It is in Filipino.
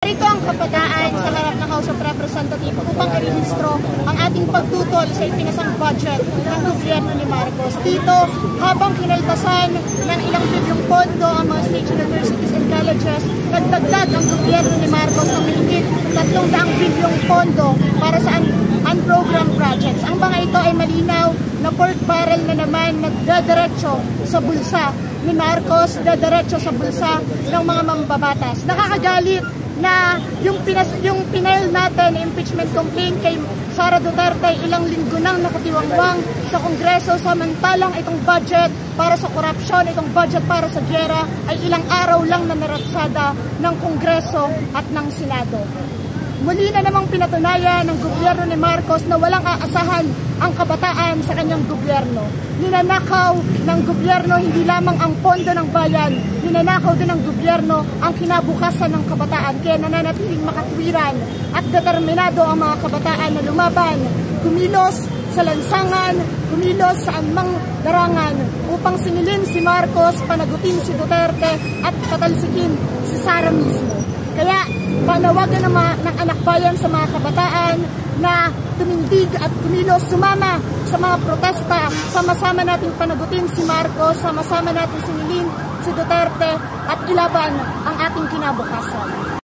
Ito ang kabataan sa harap ng House of Representatives upang irehistro ang ating pagtutol sa ipinasang budget ng gobyerno ni Marcos. Dito, habang kinaltasan ng ilang bilyong pondo ang mga state universities and colleges, nagdagdag ang gobyerno ni Marcos ng mahigit 300 bilyong pondo para sa unprogrammed projects. Ang mga ito ay malinaw na pork barrel na naman nagdadiretso sa bulsa ni Marcos, dadiretso sa bulsa ng mga mambabatas. Nakakagalit na yung pinail natin impeachment complaint kay Sara Duterte ilang linggo nang nakatiwangwang sa Kongreso, samantalang itong budget para sa korupsyon, itong budget para sa giyera ay ilang araw lang na naratsada ng Kongreso at ng Senado. Muli na namang pinatunayan ng gobyerno ni Marcos na walang aasahan ang kabataan sa kanyang gobyerno. Ninanakaw ng gobyerno hindi lamang ang pondo ng bayan, ninanakaw din ng gobyerno ang kinabukasan ng kabataan. Kaya nananatiling makatwiran at determinado ang mga kabataan na lumaban, kumilos sa lansangan, kumilos sa anumang darangan upang singilin si Marcos, panagutin si Duterte at patalsikin si Sara mismo. Kaya panawagan ng anak bayan sa mga kabataan na tumindig at kumilos, sumama sa mga protesta, sama-sama nating panagutin si Marcos, sama-sama nating singilin si Duterte at ilaban ang ating kinabukasan.